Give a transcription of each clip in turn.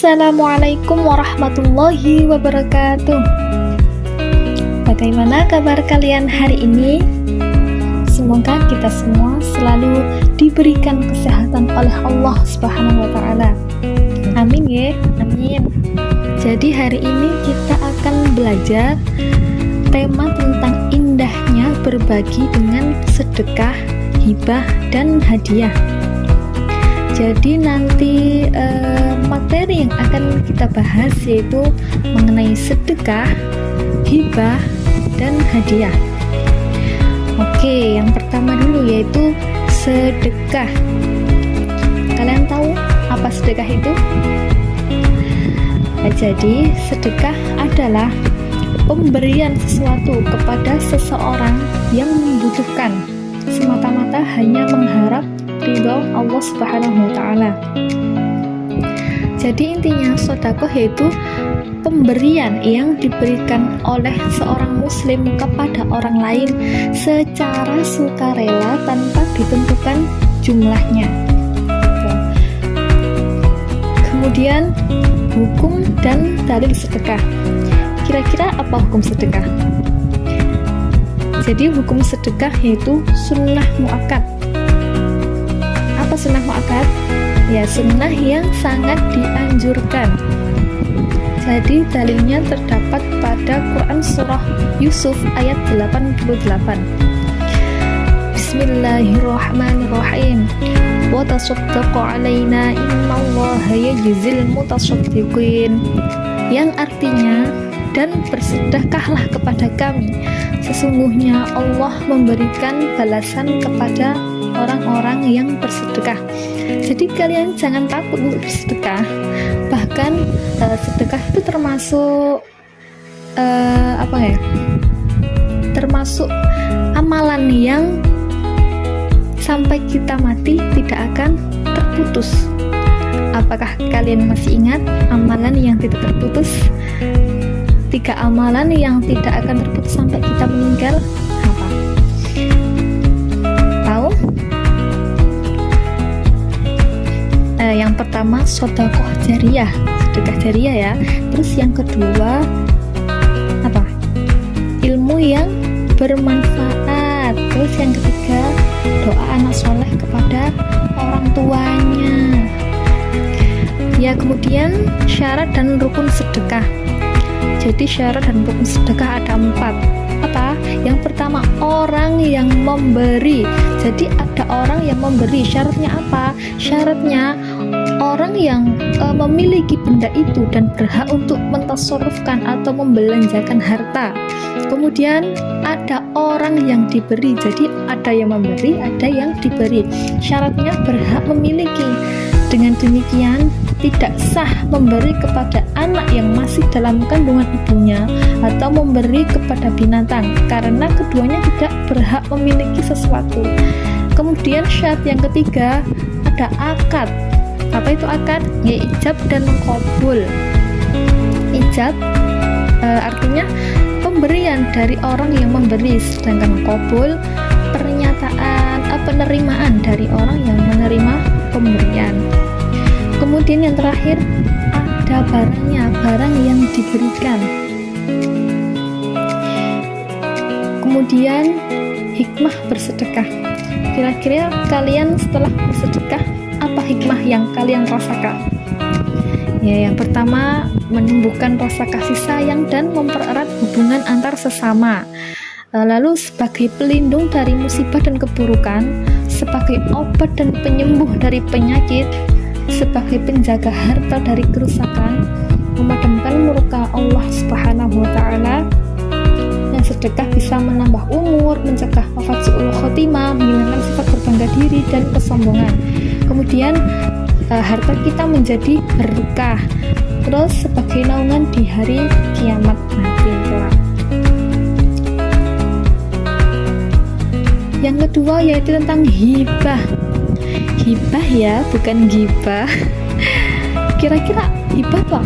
Assalamualaikum warahmatullahi wabarakatuh. Bagaimana kabar kalian hari ini? Semoga kita semua selalu diberikan kesehatan oleh Allah Subhanahu wa taala. Amin ya, amin. Jadi hari ini kita akan belajar tema tentang indahnya berbagi dengan sedekah, hibah, dan hadiah. Jadi nanti materi yang akan kita bahas yaitu mengenai sedekah, hibah, dan hadiah. Oke, yang pertama dulu yaitu sedekah. Kalian tahu apa sedekah itu? Nah, jadi sedekah adalah pemberian sesuatu kepada seseorang yang membutuhkan semata-mata hanya mengharap ridho Allah Subhanahu wa taala. Jadi intinya sedekah yaitu pemberian yang diberikan oleh seorang muslim kepada orang lain secara sukarela tanpa ditentukan jumlahnya. Kemudian hukum dan dalil sedekah. Kira-kira apa hukum sedekah? Jadi hukum sedekah yaitu sunnah muakkad. Apa sunnah muakkad? Ya, sunnah yang sangat dianjurkan. Jadi dalilnya terdapat pada Quran surah Yusuf ayat 88. Bismillahirrahmanirrahim. Wa tasaddaqu alaina innallaha yajzil mutasaddiqin. Yang artinya, dan bersedekahlah kepada kami, sesungguhnya Allah memberikan balasan kepada orang-orang yang bersedekah. Jadi kalian jangan takut untuk bersedekah. Bahkan sedekah itu termasuk termasuk amalan yang sampai kita mati tidak akan terputus. Apakah kalian masih ingat amalan yang tidak terputus? 3 amalan yang tidak akan terputus sampai kita meninggal apa? Tahu? Yang pertama sedekah jariyah, sedekah jariyah ya. Terus yang kedua apa? Ilmu yang bermanfaat. Terus yang ketiga doa anak soleh kepada orang tuanya. Ya, kemudian syarat dan rukun sedekah. Jadi syarat dan rukun sedekah ada 4. Apa? Yang pertama, orang yang memberi. Jadi ada orang yang memberi. Syaratnya apa? Syaratnya orang yang memiliki benda itu dan berhak untuk mentasarrufkan atau membelanjakan harta. Kemudian ada orang yang diberi. Jadi ada yang memberi, ada yang diberi. Syaratnya berhak memiliki. Dengan demikian, tidak sah memberi kepada anak yang masih dalam kandungan ibunya atau memberi kepada binatang, karena keduanya tidak berhak memiliki sesuatu. Kemudian syarat yang ketiga ada akad. Apa itu akad? Ya, ijab dan qabul. Ijab artinya pemberian dari orang yang memberi, sedangkan qabul pernyataan penerimaan dari orang yang menerima pemberian. Kemudian yang terakhir ada barangnya, barang yang diberikan. Kemudian hikmah bersedekah. Kira-kira kalian setelah bersedekah apa hikmah yang kalian rasakan? Ya, yang pertama menumbuhkan rasa kasih sayang dan mempererat hubungan antar sesama. Lalu sebagai pelindung dari musibah dan keburukan, sebagai obat dan penyembuh dari penyakit, sebagai penjaga harta dari kerusakan, memadamkan murka Allah Subhanahu wa taala. Dan sedekah bisa menambah umur, mencegah wafat su'ul khotimah, menghilangkan sifat berbangga diri dan kesombongan. Kemudian harta kita menjadi berkah. Terus sebagai naungan di hari kiamat nanti kelak. Yang kedua yaitu tentang hibah. Hibah ya, bukan gibah. Kira-kira hibah itu apa?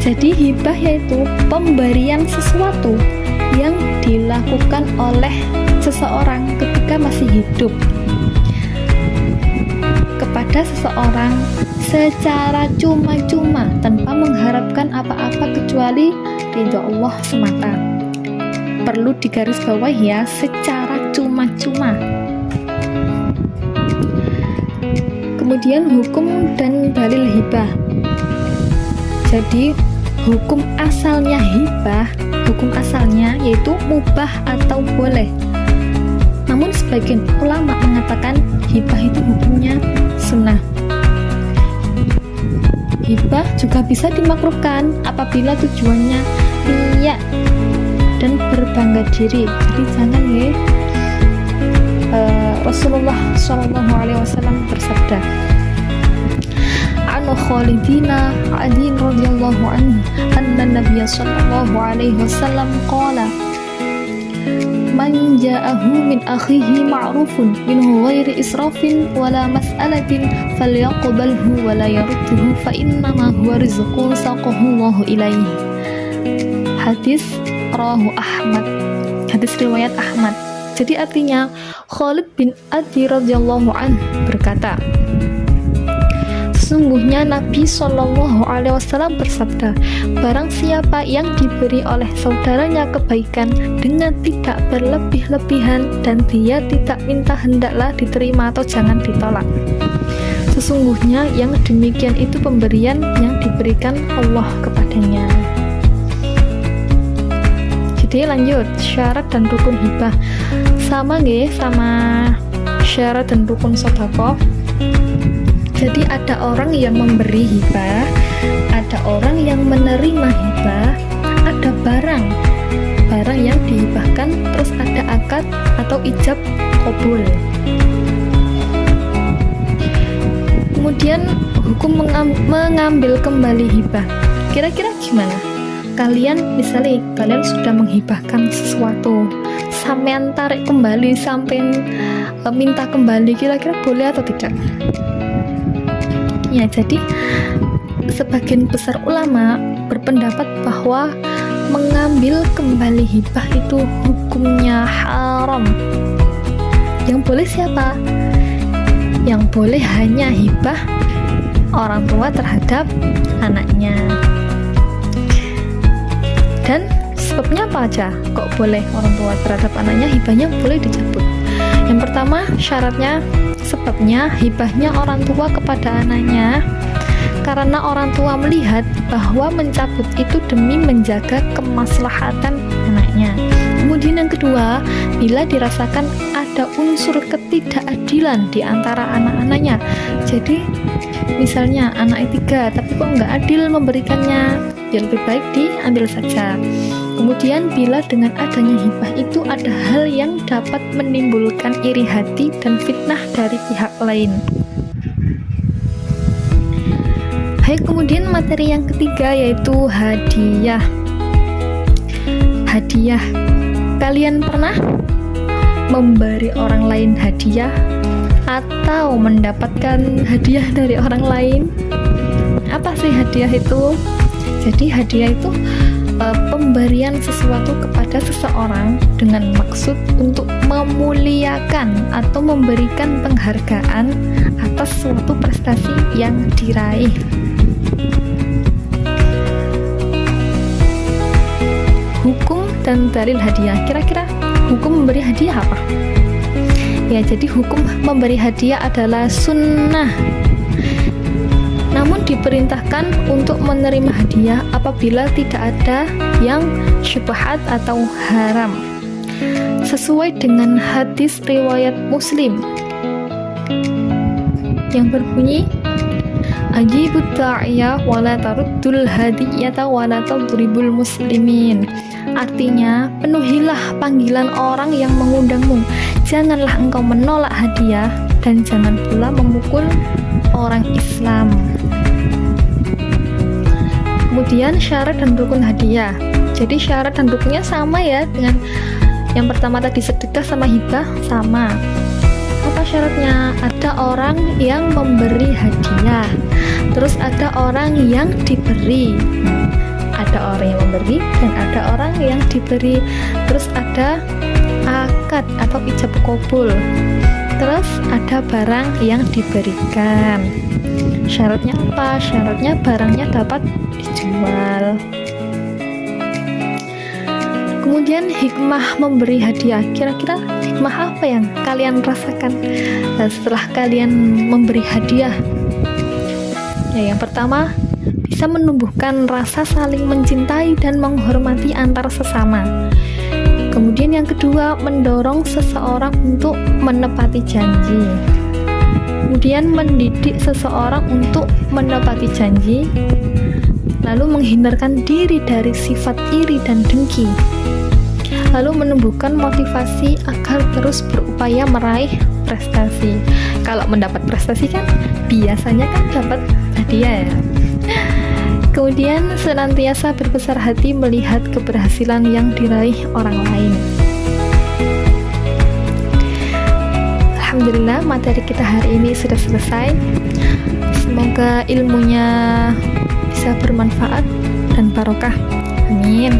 Jadi hibah yaitu pemberian sesuatu yang dilakukan oleh seseorang ketika masih hidup kepada seseorang secara cuma-cuma tanpa mengharapkan apa-apa kecuali ridho Allah semata. Perlu digarisbawahi ya, secara cuma-cuma. Kemudian hukum dan dalil hibah. Jadi hukum asalnya hibah, hukum asalnya yaitu mubah atau boleh. Namun sebagian ulama mengatakan hibah itu hukumnya sunnah. Hibah juga bisa dimakruhkan apabila tujuannya riya dan berbangga diri. Jadi jangan ya. Rasulullah SAW bersabda, "Anu Khalidina Ali radhiyallahu anhu, anna Nabiy sallallahu alaihi wasallam qala, man ja'ahu min akhihi ma'rufun min ghairi israfin wala mas'alatin falyaqbalhu wala yarudduhu fa innama huwa rizqun saqahu Allahu ilaihi." Hadis rawahu Ahmad. Hadis riwayat Ahmad. Jadi artinya Khalid bin Adi radhiyallahu anhu berkata, sesungguhnya Nabi Shallallahu alaihi wasallam bersabda, barang siapa yang diberi oleh saudaranya kebaikan dengan tidak berlebih-lebihan dan dia tidak minta, hendaklah diterima atau jangan ditolak. Sesungguhnya yang demikian itu pemberian yang diberikan Allah kepadanya. Jadi lanjut, syarat dan rukun hibah sama nggih sama syarat dan rukun sedekah. Jadi ada orang yang memberi hibah, ada orang yang menerima hibah, ada barang yang dihibahkan, terus ada akad atau ijab qabul. Kemudian hukum mengambil kembali hibah. Kira-kira gimana? Kalian misalnya kalian sudah menghibahkan sesuatu, sampean tarik kembali, sampean minta kembali, kira-kira boleh atau tidak? Ya, jadi sebagian besar ulama berpendapat bahwa mengambil kembali hibah itu hukumnya haram. Yang boleh siapa? Yang boleh hanya hibah orang tua terhadap anaknya. Dan sebabnya apa aja kok boleh orang tua terhadap anaknya hibahnya boleh dicabut? Yang pertama syaratnya, sebabnya hibahnya orang tua kepada anaknya karena orang tua melihat bahwa mencabut itu demi menjaga kemaslahatan anaknya. Kemudian yang kedua, bila dirasakan ada unsur ketidakadilan di antara anak-anaknya. Jadi misalnya anaknya 3 tapi kok nggak adil memberikannya, ya lebih baik diambil saja. Kemudian bila dengan adanya hibah itu ada hal yang dapat menimbulkan iri hati dan fitnah dari pihak lain. Baik, kemudian materi yang ketiga yaitu hadiah. Hadiah. Kalian pernah memberi orang lain hadiah atau mendapatkan hadiah dari orang lain? Apa sih hadiah itu? Jadi hadiah itu pemberian sesuatu kepada seseorang dengan maksud untuk memuliakan atau memberikan penghargaan atas suatu prestasi yang diraih. Hukum dan dalil hadiah. Kira-kira hukum memberi hadiah apa? Ya, jadi hukum memberi hadiah adalah sunnah. Namun diperintahkan untuk menerima hadiah apabila tidak ada yang syubhat atau haram. Sesuai dengan hadis riwayat Muslim yang berbunyi, ajibut da'iya wala taruddul hadiyata wala tadribul muslimin. Artinya, penuhilah panggilan orang yang mengundangmu. Janganlah engkau menolak hadiah dan jangan pula memukul orang Islam. Kemudian syarat dan rukun hadiah. Jadi syarat dan rukunnya sama ya dengan yang pertama tadi, sedekah sama hibah sama. Apa syaratnya? Ada orang yang memberi hadiah, terus ada orang yang diberi. Ada orang yang memberi dan ada orang yang diberi. Terus ada akad atau ijab qabul. Terus ada barang yang diberikan. Syaratnya apa? Syaratnya barangnya dapat dijual. Kemudian hikmah memberi hadiah. Kira-kira hikmah apa yang kalian rasakan setelah kalian memberi hadiah? Ya, yang pertama, bisa menumbuhkan rasa saling mencintai dan menghormati antar sesama. Kemudian yang kedua, mendorong seseorang untuk menepati janji. Kemudian mendidik seseorang untuk menepati janji, lalu menghindarkan diri dari sifat iri dan dengki, lalu menumbuhkan motivasi agar terus berupaya meraih prestasi. Kalau mendapat prestasi kan biasanya kan dapat hadiah ya. Kemudian senantiasa berbesar hati melihat keberhasilan yang diraih orang lain. Alhamdulillah, materi kita hari ini sudah selesai. Semoga ilmunya bisa bermanfaat dan barokah. Amin.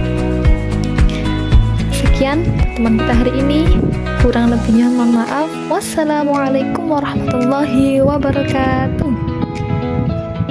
Sekian teman kita hari ini, kurang lebihnya mohon maaf. Wassalamualaikum warahmatullahi wabarakatuh.